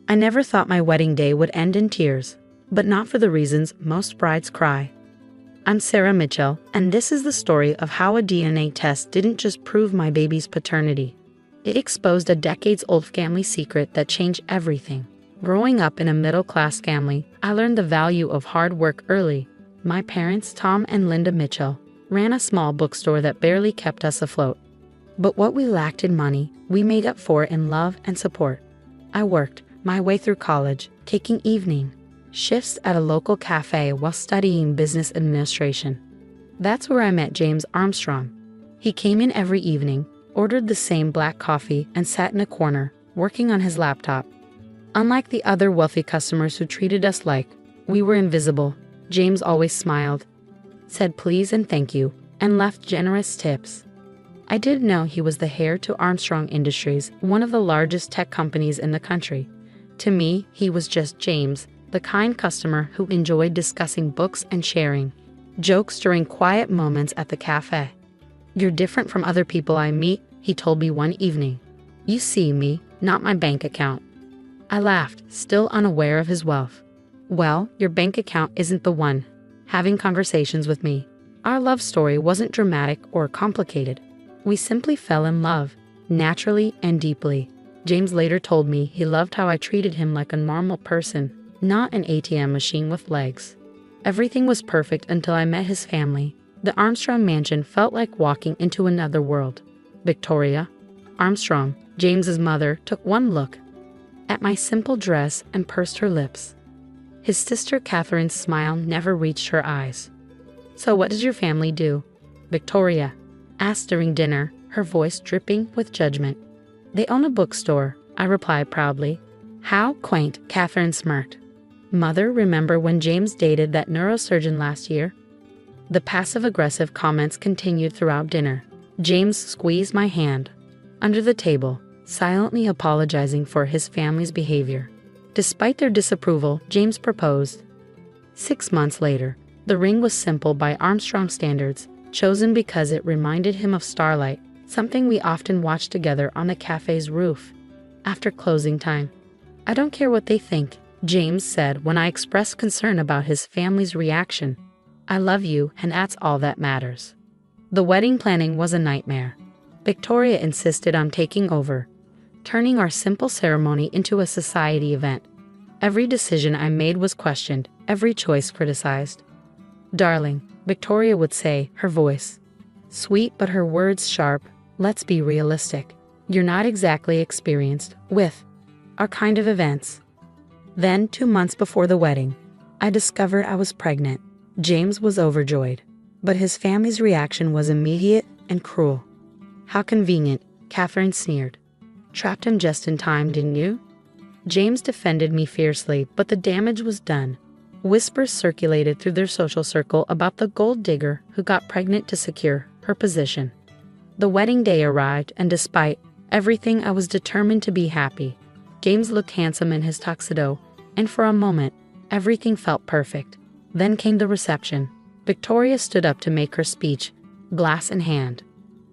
I never thought my wedding day would end in tears, but not for the reasons most brides cry. I'm Sarah Mitchell, and this is the story of how a DNA test didn't just prove my baby's paternity. It exposed a decades-old family secret that changed everything. Growing up in a middle-class family, I learned the value of hard work early. My parents, Tom and Linda Mitchell, ran a small bookstore that barely kept us afloat. But what we lacked in money, we made up for in love and support. I worked my way through college, taking evening shifts at a local cafe while studying business administration. That's where I met James Armstrong. He came in every evening, ordered the same black coffee, and sat in a corner, working on his laptop. Unlike the other wealthy customers who treated us like we were invisible, James always smiled, said please and thank you, and left generous tips. I didn't know he was the heir to Armstrong Industries, one of the largest tech companies in the country. To me, he was just James, the kind customer who enjoyed discussing books and sharing jokes during quiet moments at the cafe. You're different from other people I meet, he told me one evening. You see me, not my bank account. I laughed, still unaware of his wealth. Well, your bank account isn't the one having conversations with me. Our love story wasn't dramatic or complicated. We simply fell in love, naturally and deeply. James later told me he loved how I treated him like a normal person, not an ATM machine with legs. Everything was perfect until I met his family. The Armstrong mansion felt like walking into another world. Victoria Armstrong, James's mother, took one look at my simple dress and pursed her lips. His sister Catherine's smile never reached her eyes. So what does your family do? Victoria asked during dinner, her voice dripping with judgment. They own a bookstore, I replied proudly. How quaint, Catherine smirked. Mother, remember when James dated that neurosurgeon last year? The passive-aggressive comments continued throughout dinner. James squeezed my hand under the table, silently apologizing for his family's behavior. Despite their disapproval, James proposed. 6 months later, the ring was simple by Armstrong standards, chosen because it reminded him of starlight, something we often watched together on the cafe's roof. After closing time, I don't care what they think, James said when I expressed concern about his family's reaction. I love you, and that's all that matters. The wedding planning was a nightmare. Victoria insisted on taking over, turning our simple ceremony into a society event. Every decision I made was questioned, every choice criticized. Darling, Victoria would say, her voice sweet but her words sharp, let's be realistic. You're not exactly experienced with our kind of events. Then, 2 months before the wedding, I discovered I was pregnant. James was overjoyed, but his family's reaction was immediate and cruel. How convenient, Catherine sneered. Trapped him just in time, didn't you? James defended me fiercely, but the damage was done. Whispers circulated through their social circle about the gold digger who got pregnant to secure her position. The wedding day arrived, and despite everything, I was determined to be happy. James looked handsome in his tuxedo, and for a moment, everything felt perfect. Then came the reception. Victoria stood up to make her speech, glass in hand.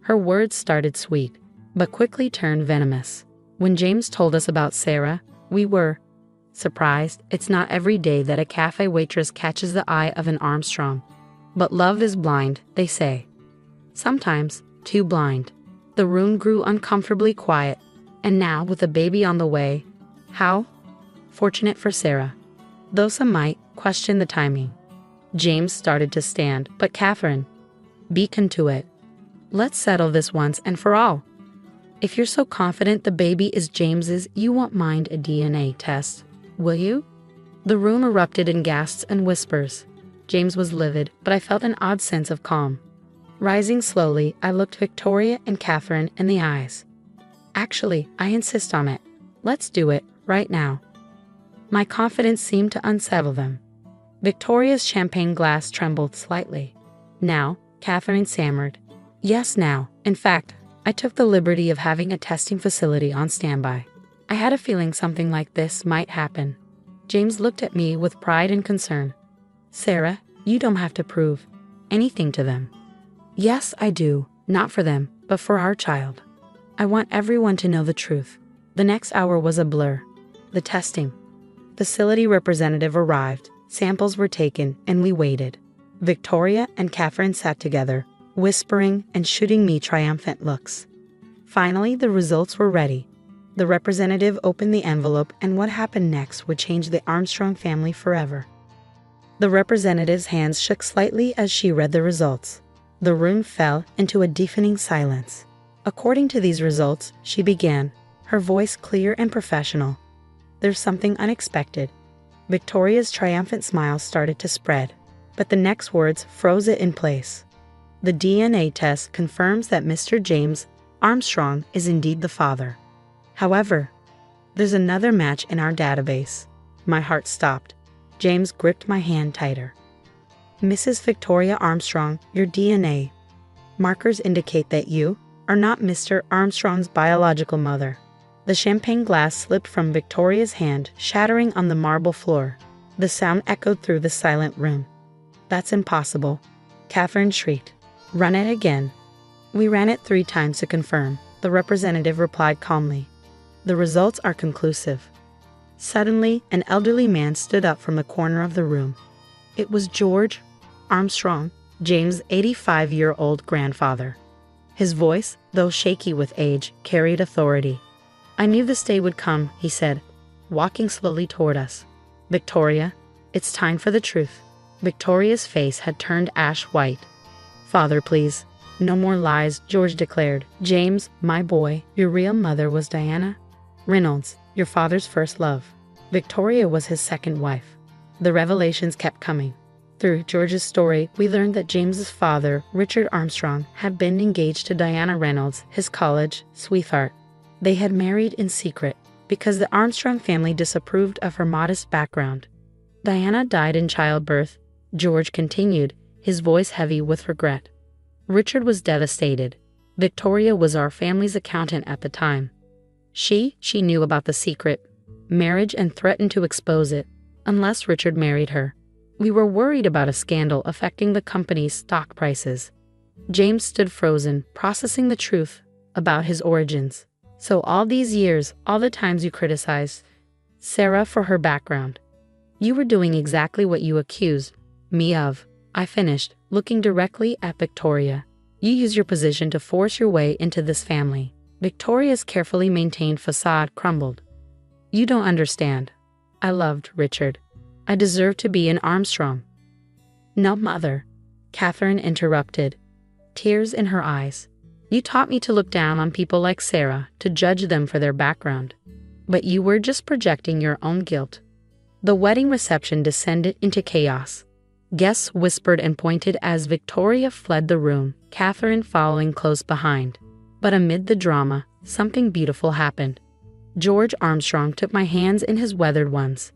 Her words started sweet, but quickly turned venomous. When James told us about Sarah, we were surprised. It's not every day that a cafe waitress catches the eye of an Armstrong. But love is blind, they say. Sometimes, too blind. The room grew uncomfortably quiet, and now, with a baby on the way, how fortunate for Sarah. Though some might question the timing. James started to stand, but Catherine beaconed to it. Let's settle this once and for all. If you're so confident the baby is James's, you won't mind a DNA test, will you? The room erupted in gasps and whispers. James was livid, but I felt an odd sense of calm. Rising slowly, I looked Victoria and Catherine in the eyes. Actually, I insist on it. Let's do it, right now. My confidence seemed to unsettle them. Victoria's champagne glass trembled slightly. Now, Catherine stammered. Yes, now. In fact, I took the liberty of having a testing facility on standby. I had a feeling something like this might happen. James looked at me with pride and concern. Sarah, you don't have to prove anything to them. Yes, I do. Not for them, but for our child. I want everyone to know the truth. The next hour was a blur. The testing facility representative arrived, samples were taken, and we waited. Victoria and Catherine sat together, whispering and shooting me triumphant looks. Finally, the results were ready. The representative opened the envelope, and what happened next would change the Armstrong family forever. The representative's hands shook slightly as she read the results. The room fell into a deafening silence. According to these results, she began, her voice clear and professional. There's something unexpected. Victoria's triumphant smile started to spread, but the next words froze it in place. The DNA test confirms that Mr. James Armstrong is indeed the father. However, there's another match in our database. My heart stopped. James gripped my hand tighter. Mrs. Victoria Armstrong, your DNA markers indicate that you are not Mr. Armstrong's biological mother. The champagne glass slipped from Victoria's hand, shattering on the marble floor. The sound echoed through the silent room. That's impossible, Catherine shrieked. Run it again. We ran it 3 times to confirm, the representative replied calmly. The results are conclusive. Suddenly, an elderly man stood up from the corner of the room. It was George Armstrong, James' 85-year-old grandfather. His voice, though shaky with age, carried authority. I knew this day would come, he said, walking slowly toward us. Victoria, it's time for the truth. Victoria's face had turned ash white. Father, please. No more lies, George declared. James, my boy, your real mother was Diana Reynolds, your father's first love. Victoria was his second wife. The revelations kept coming. Through George's story, we learned that James's father, Richard Armstrong, had been engaged to Diana Reynolds, his college sweetheart. They had married in secret because the Armstrong family disapproved of her modest background. Diana died in childbirth, George continued, his voice heavy with regret. Richard was devastated. Victoria was our family's accountant at the time. She knew about the secret marriage and threatened to expose it unless Richard married her. We were worried about a scandal affecting the company's stock prices. James stood frozen, processing the truth about his origins. So all these years, all the times you criticized Sarah for her background, you were doing exactly what you accused me of. I finished, looking directly at Victoria. You used your position to force your way into this family. Victoria's carefully maintained facade crumbled. You don't understand. I loved Richard. I deserved to be an Armstrong. No, mother, Catherine interrupted, tears in her eyes. You taught me to look down on people like Sarah, to judge them for their background. But you were just projecting your own guilt. The wedding reception descended into chaos. Guests whispered and pointed as Victoria fled the room, Catherine following close behind. But amid the drama, something beautiful happened. George Armstrong took my hands in his weathered ones.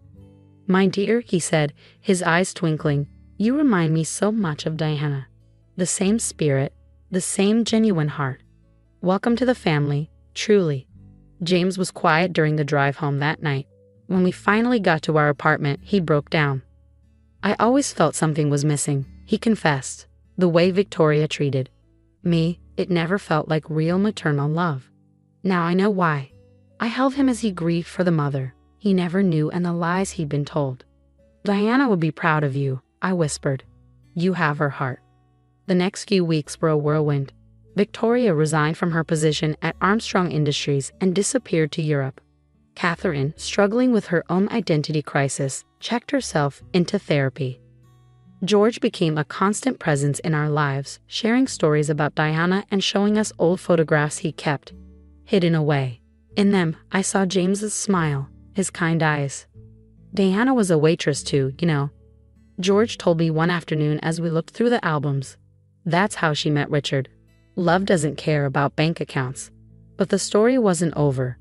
My dear, he said, his eyes twinkling, you remind me so much of Diana. The same spirit, the same genuine heart. Welcome to the family, truly. James was quiet during the drive home that night. When we finally got to our apartment, he broke down. I always felt something was missing, he confessed. The way Victoria treated me, it never felt like real maternal love. Now I know why. I held him as he grieved for the mother he never knew and the lies he'd been told. Diana would be proud of you, I whispered. You have her heart. The next few weeks were a whirlwind. Victoria resigned from her position at Armstrong Industries and disappeared to Europe. Catherine, struggling with her own identity crisis, checked herself into therapy. George became a constant presence in our lives, sharing stories about Diana and showing us old photographs he kept hidden away. In them, I saw James's smile, his kind eyes. Diana was a waitress too, you know. George told me one afternoon as we looked through the albums. That's how she met Richard. Love doesn't care about bank accounts. But the story wasn't over.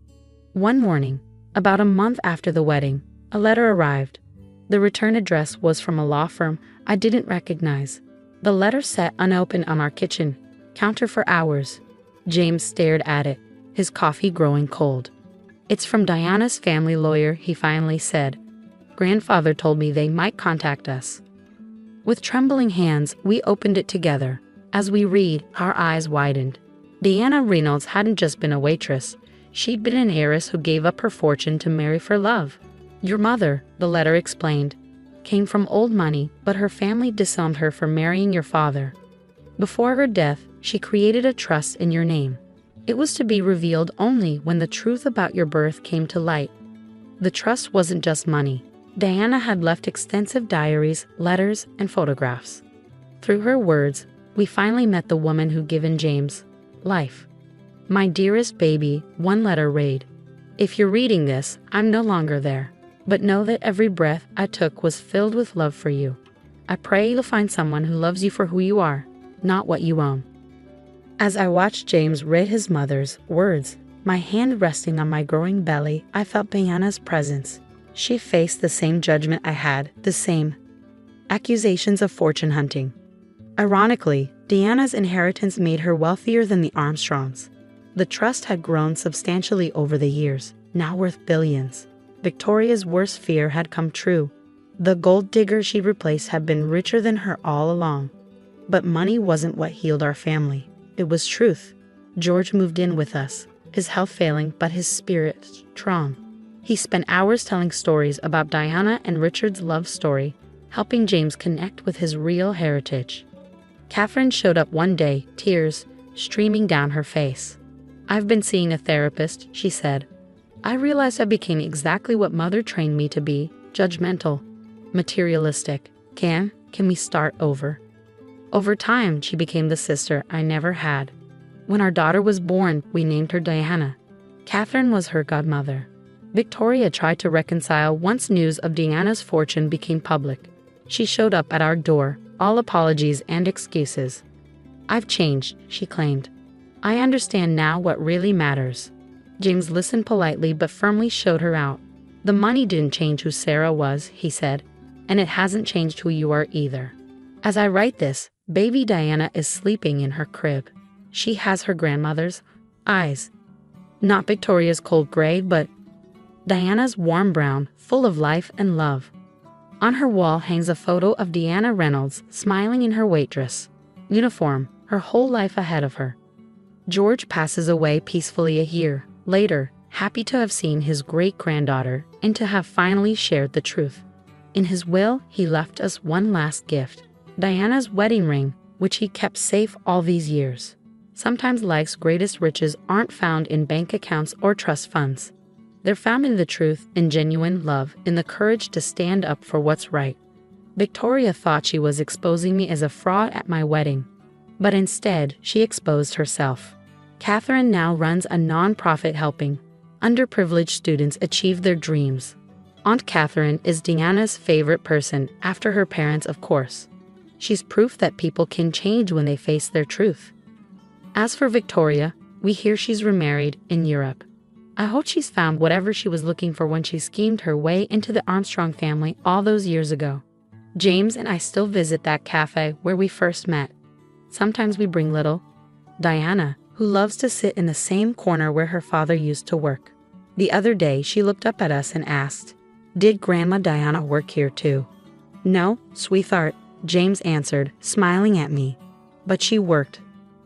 One morning, about a month after the wedding, a letter arrived. The return address was from a law firm I didn't recognize. The letter sat unopened on our kitchen counter for hours. James stared at it, his coffee growing cold. It's from Diana's family lawyer, he finally said. Grandfather told me they might contact us. With trembling hands, we opened it together. As we read, our eyes widened. Diana Reynolds hadn't just been a waitress. She'd been an heiress who gave up her fortune to marry for love. Your mother, the letter explained, came from old money, but her family disowned her for marrying your father. Before her death, she created a trust in your name. It was to be revealed only when the truth about your birth came to light. The trust wasn't just money. Diana had left extensive diaries, letters, and photographs. Through her words, we finally met the woman who'd given James life. My dearest baby, one letter read, "If you're reading this, I'm no longer there. But know that every breath I took was filled with love for you. I pray you'll find someone who loves you for who you are, not what you own." As I watched James read his mother's words, my hand resting on my growing belly, I felt Diana's presence. She faced the same judgment I had, the same accusations of fortune hunting. Ironically, Diana's inheritance made her wealthier than the Armstrongs. The trust had grown substantially over the years, now worth billions. Victoria's worst fear had come true. The gold digger she replaced had been richer than her all along. But money wasn't what healed our family. It was truth. George moved in with us, his health failing but his spirit strong. He spent hours telling stories about Diana and Richard's love story, helping James connect with his real heritage. Catherine showed up one day, tears streaming down her face. "I've been seeing a therapist," she said. "I realized I became exactly what Mother trained me to be, judgmental, materialistic. Can we start over?" Over time, she became the sister I never had. When our daughter was born, we named her Diana. Catherine was her godmother. Victoria tried to reconcile once news of Diana's fortune became public. She showed up at our door, all apologies and excuses. "I've changed," she claimed. "I understand now what really matters." James listened politely but firmly showed her out. "The money didn't change who Sarah was," he said, "and it hasn't changed who you are either." As I write this, baby Diana is sleeping in her crib. She has her grandmother's eyes. Not Victoria's cold gray, but Diana's warm brown, full of life and love. On her wall hangs a photo of Diana Reynolds smiling in her waitress uniform, her whole life ahead of her. George passes away peacefully a year later, happy to have seen his great-granddaughter and to have finally shared the truth. In his will, he left us one last gift, Diana's wedding ring, which he kept safe all these years. Sometimes life's greatest riches aren't found in bank accounts or trust funds. They're found in the truth, in genuine love, in the courage to stand up for what's right. Victoria thought she was exposing me as a fraud at my wedding, but instead, she exposed herself. Catherine now runs a non-profit helping underprivileged students achieve their dreams. Aunt Catherine is Diana's favorite person, after her parents, of course. She's proof that people can change when they face their truth. As for Victoria, we hear she's remarried in Europe. I hope she's found whatever she was looking for when she schemed her way into the Armstrong family all those years ago. James and I still visit that cafe where we first met. Sometimes we bring little Diana, who loves to sit in the same corner where her father used to work. The other day, she looked up at us and asked, "Did Grandma Diana work here too?" "No, sweetheart," James answered, smiling at me. "But she worked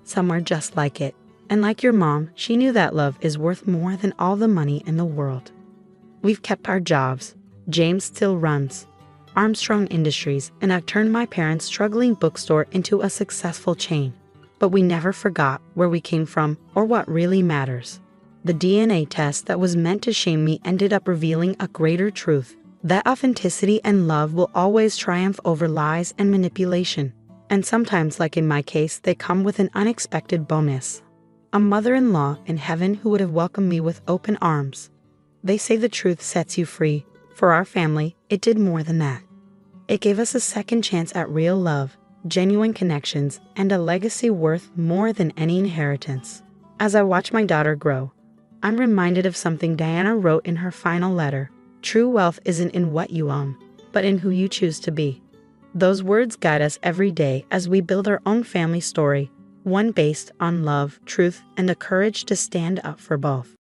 somewhere just like it. And like your mom, she knew that love is worth more than all the money in the world." We've kept our jobs. James still runs Armstrong Industries, and I've turned my parents' struggling bookstore into a successful chain. But we never forgot where we came from or what really matters. The DNA test that was meant to shame me ended up revealing a greater truth. That authenticity and love will always triumph over lies and manipulation. And sometimes, like in my case, they come with an unexpected bonus. A mother-in-law in heaven who would have welcomed me with open arms. They say the truth sets you free. For our family, it did more than that. It gave us a second chance at real love, genuine connections, and a legacy worth more than any inheritance. As I watch my daughter grow, I'm reminded of something Diana wrote in her final letter. True wealth isn't in what you own, but in who you choose to be. Those words guide us every day as we build our own family story, one based on love, truth, and the courage to stand up for both.